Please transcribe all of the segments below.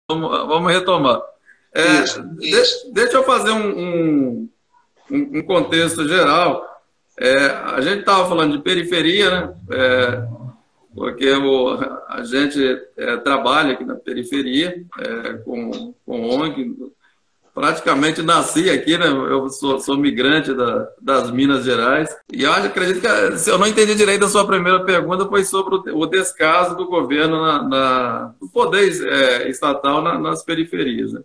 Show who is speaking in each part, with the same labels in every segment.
Speaker 1: Vamos retomar. Deixa eu fazer um contexto geral. A gente estava falando de periferia, né? Porque a gente trabalha aqui na periferia, com ONG. Praticamente nasci aqui, né? Eu sou migrante das Minas Gerais. E eu acredito que, se eu não entendi direito, a sua primeira pergunta foi sobre o descaso do governo do poder estatal nas periferias, né?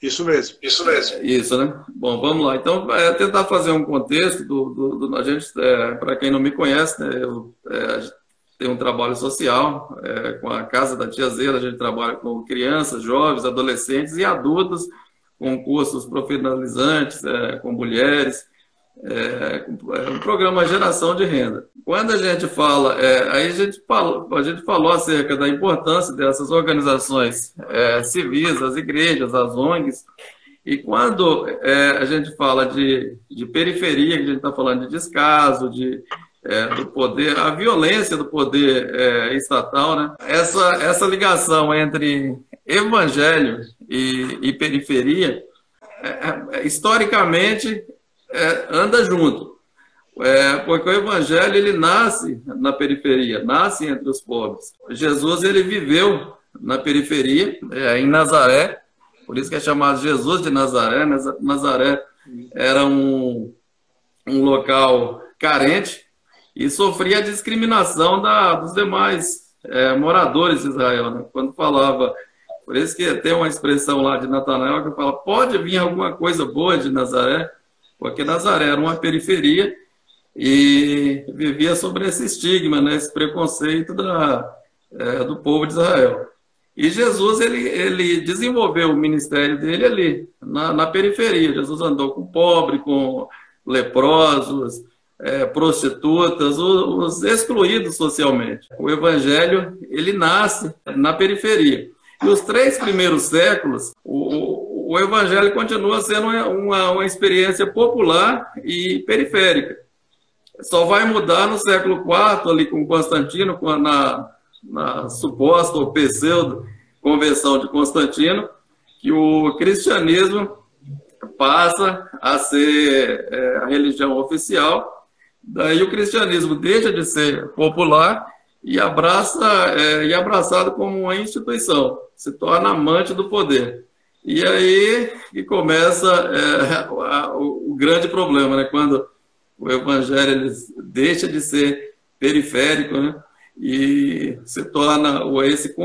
Speaker 2: Isso mesmo.
Speaker 1: Isso, né? Bom, vamos lá. Então, tentar fazer um contexto a gente, para quem não me conhece, né, eu tenho um trabalho social com a Casa da Tiazeira. A gente trabalha com crianças, jovens, adolescentes e adultos, com cursos profissionalizantes, com mulheres, um programa Geração de Renda. Quando a gente fala, aí a gente falou acerca da importância dessas organizações civis, as igrejas, as ONGs, e quando a gente fala de periferia, que a gente está falando de descaso, do poder, a violência do poder estatal, né? Essa ligação entre evangelho e periferia, historicamente, anda junto. Porque o evangelho, ele nasce na periferia, nasce entre os pobres. Jesus, ele viveu na periferia, em Nazaré, por isso que é chamado Jesus de Nazaré. Nazaré era um local carente e sofria a discriminação dos demais moradores de Israel, né? Quando falava, por isso que tem uma expressão lá de Natanael que fala: pode vir alguma coisa boa de Nazaré, porque Nazaré era uma periferia e vivia sobre esse estigma, né, esse preconceito do povo de Israel. E Jesus, ele desenvolveu o ministério dele ali, na periferia. Jesus andou com pobre, com leprosos, prostitutas, os excluídos socialmente. O evangelho, ele nasce na periferia. E os 3 primeiros séculos, o evangelho continua sendo uma experiência popular e periférica. Só vai mudar no século IV, ali com Constantino, na suposta ou pseudo conversão de Constantino, que o cristianismo passa a ser a religião oficial. Daí o cristianismo deixa de ser popular e é abraçado como uma instituição, se torna amante do poder. E aí que começa o grande problema, né? Quando o evangelho ele deixa de ser periférico, né? E se torna esse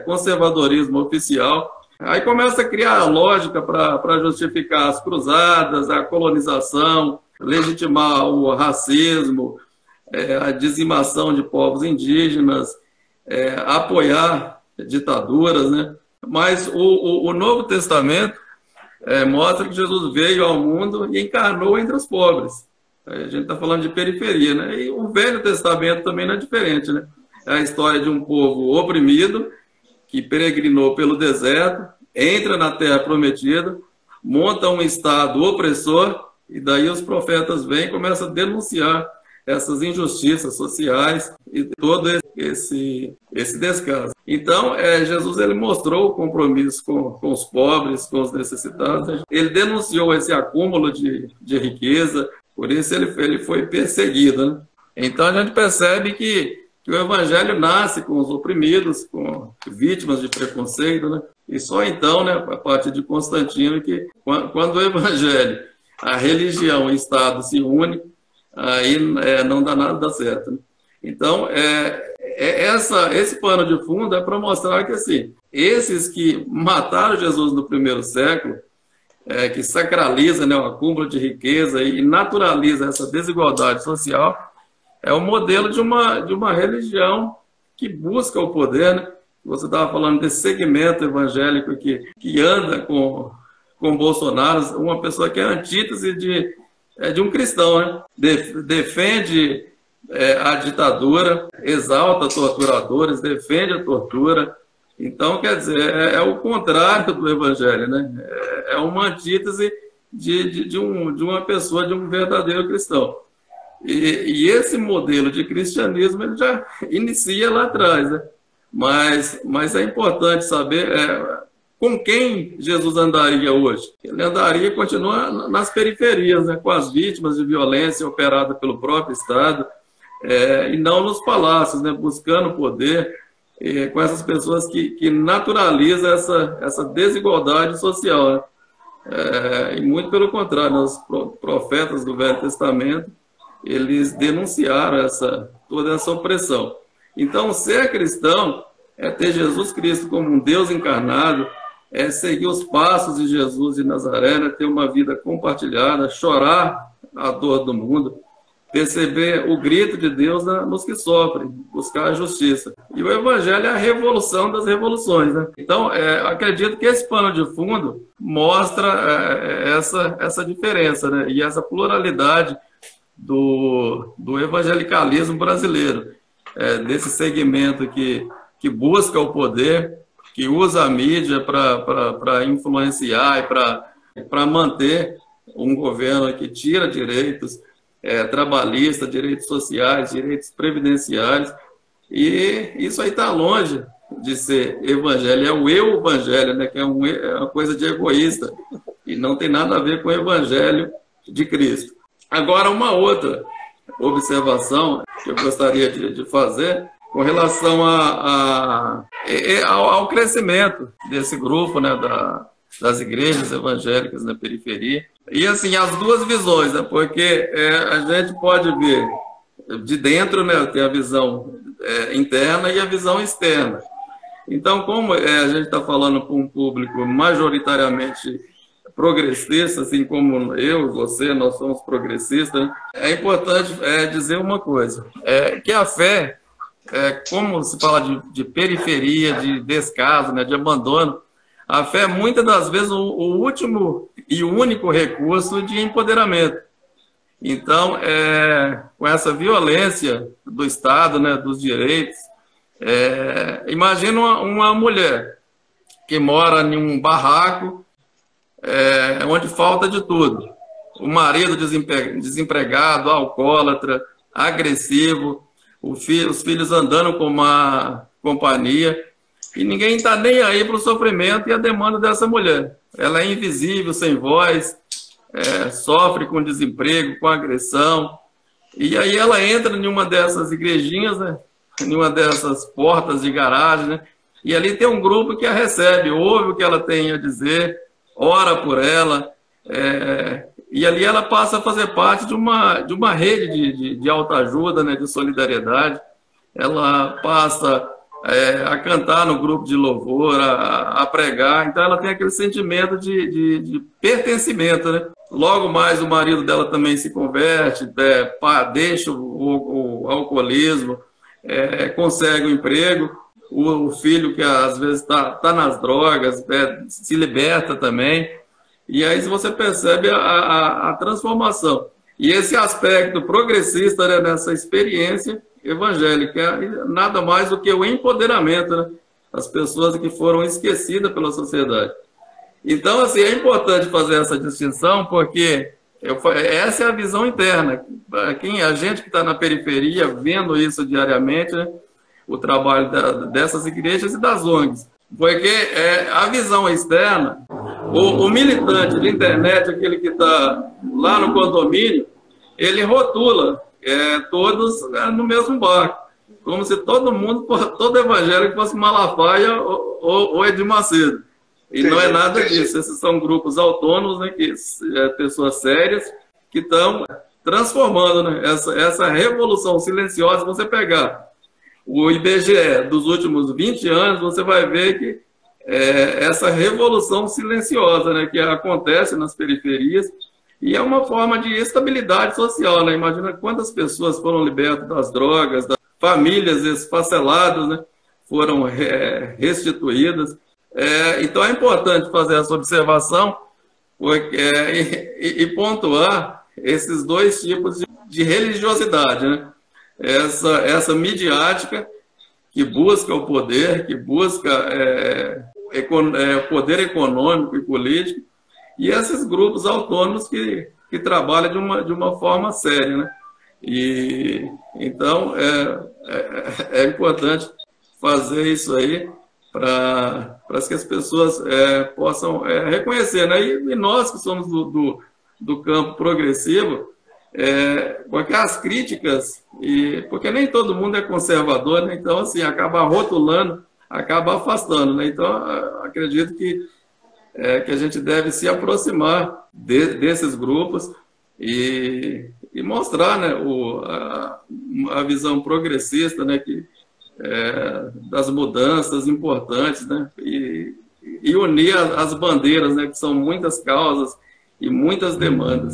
Speaker 1: conservadorismo oficial. Aí começa a criar a lógica para justificar as cruzadas, a colonização, legitimar o racismo, a dizimação de povos indígenas, apoiar ditaduras, né? Mas o Novo Testamento mostra que Jesus veio ao mundo e encarnou entre os pobres. A gente está falando de periferia, né? E o Velho Testamento também não é diferente, né? É a história de um povo oprimido que peregrinou pelo deserto, entra na Terra Prometida, monta um estado opressor, e daí os profetas vêm e começam a denunciar essas injustiças sociais e todo esse descaso. Então, Jesus, ele mostrou o compromisso com os pobres, com os necessitados. Ele denunciou esse acúmulo de riqueza, por isso ele foi perseguido, né? Então, a gente percebe que o evangelho nasce com os oprimidos, com vítimas de preconceito, né? E só então, né, a partir de Constantino, que quando o evangelho, a religião e o Estado se unem, aí não dá nada certo, né? Então, esse pano de fundo é para mostrar que, assim, esses que mataram Jesus no primeiro século, que sacraliza, né, o acúmulo de riqueza e naturaliza essa desigualdade social, é o modelo de uma religião que busca o poder, né? Você estava falando desse segmento evangélico que anda com Bolsonaro, uma pessoa que é antítese de um cristão, né? Defende a ditadura, exalta torturadores, defende a tortura. Então, quer dizer, é o contrário do evangelho, né? É uma antítese de uma pessoa, de um verdadeiro cristão. E esse modelo de cristianismo ele já inicia lá atrás, né? mas é importante saber com quem Jesus andaria hoje. Ele andaria e continua nas periferias, né, com as vítimas de violência operada pelo próprio Estado, e não nos palácios, né, buscando poder, com essas pessoas que naturalizam essa desigualdade social, né? E muito pelo contrário, os profetas do Velho Testamento, eles denunciaram toda essa opressão. Então, ser cristão é ter Jesus Cristo como um Deus encarnado, é seguir os passos de Jesus de Nazaré, né? Ter uma vida compartilhada, chorar a dor do mundo, perceber o grito de Deus nos que sofrem, buscar a justiça. E o Evangelho é a revolução das revoluções, né? Então, acredito que esse pano de fundo mostra essa diferença, né? E essa pluralidade do evangelicalismo brasileiro, desse segmento que busca o poder, que usa a mídia para influenciar e para manter um governo que tira direitos trabalhistas, direitos sociais, direitos previdenciários, e isso aí está longe de ser evangelho, é o eu-evangelho, né, que é uma coisa de egoísta, e não tem nada a ver com o evangelho de Cristo. Agora, uma outra observação que eu gostaria de fazer com relação ao crescimento desse grupo, né, das igrejas evangélicas na periferia. E, assim, as duas visões, né, porque a gente pode ver de dentro, né, tem a visão interna e a visão externa. Então, como a gente está falando para um público majoritariamente progressista, assim como eu, você, nós somos progressistas, né, é importante dizer uma coisa, que a fé, como se fala de periferia, de descaso, né, de abandono, a fé é muitas das vezes o último e único recurso de empoderamento. Então, com essa violência do Estado, né, dos direitos, imagina uma mulher que mora em um barraco onde falta de tudo. O marido desempregado, alcoólatra, agressivo, os filhos andando com uma companhia, e ninguém está nem aí para o sofrimento e a demanda dessa mulher. Ela é invisível, sem voz, sofre com desemprego, com agressão, e aí ela entra em uma dessas igrejinhas, né, em uma dessas portas de garagem, né, e ali tem um grupo que a recebe, ouve o que ela tem a dizer, ora por ela, e ali ela passa a fazer parte de uma rede de autoajuda, né, de solidariedade. Ela passa a cantar no grupo de louvor, a pregar, então ela tem aquele sentimento de pertencimento, né? Logo mais o marido dela também se converte, deixa o alcoolismo, consegue um emprego, o filho que às vezes está nas drogas, se liberta também, e aí você percebe a transformação. E esse aspecto progressista, né, nessa experiência evangélica, é nada mais do que o empoderamento, né, das pessoas que foram esquecidas pela sociedade. Então, assim, é importante fazer essa distinção, porque essa é a visão interna. A gente que está na periferia, vendo isso diariamente, né, o trabalho dessas igrejas e das ONGs. Porque a visão externa, o militante de internet, aquele que está lá no condomínio, ele rotula todos no mesmo barco, como se todo evangélico fosse Malafaia ou Edir Macedo. E não é nada disso. Esses são grupos autônomos, né, pessoas sérias, que estão transformando, né, essa revolução silenciosa. Você pegar o IBGE dos últimos 20 anos, você vai ver que essa revolução silenciosa, né, que acontece nas periferias, e é uma forma de estabilidade social, né? Imagina quantas pessoas foram libertas das drogas, das famílias esfaceladas, né, foram restituídas. Então é importante fazer essa observação e pontuar esses dois tipos de religiosidade, né? Essa midiática que busca o poder, que busca poder econômico e político, e esses grupos autônomos que trabalham de uma forma séria, né? E então é importante fazer isso aí para que as pessoas possam reconhecer, né? E nós que somos do campo progressivo, porque as críticas, porque nem todo mundo é conservador, né? Então, assim, acaba rotulando, acaba afastando, né? Então, acredito que a gente deve se aproximar desses grupos e mostrar, né, a visão progressista, né, das mudanças importantes, né, e unir as bandeiras, né, que são muitas causas e muitas demandas.